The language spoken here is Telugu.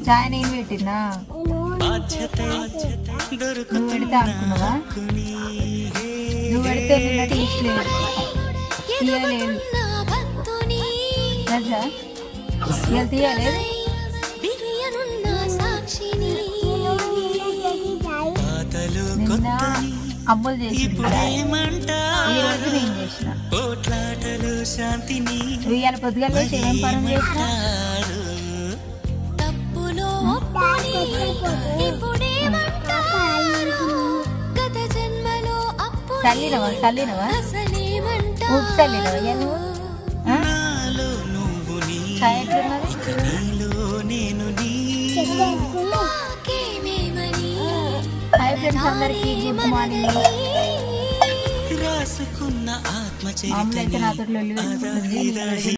చాయ్ నేను పెట్టినా నువ్వు పెడతా అనుకున్నావా? నువ్వు పెడితే నిన్న తీయలేదు తీయలేదు నిన్న అమ్ములు చేసింది, ఈ రోజు నేను చేసిన. నువ్వు ఇవాళ పొద్దుగాల ఏం పనులు చేసినా? చల్లినవా చల్లినవా ఉప్పు చల్లినవా ఇక నువ్వు? చాయ్ ఎట్లున్నది? హాయ్ ఫ్రెండ్స్ అందరికీ గుడ్ మార్నింగ్. మామూలు అయితే నాతో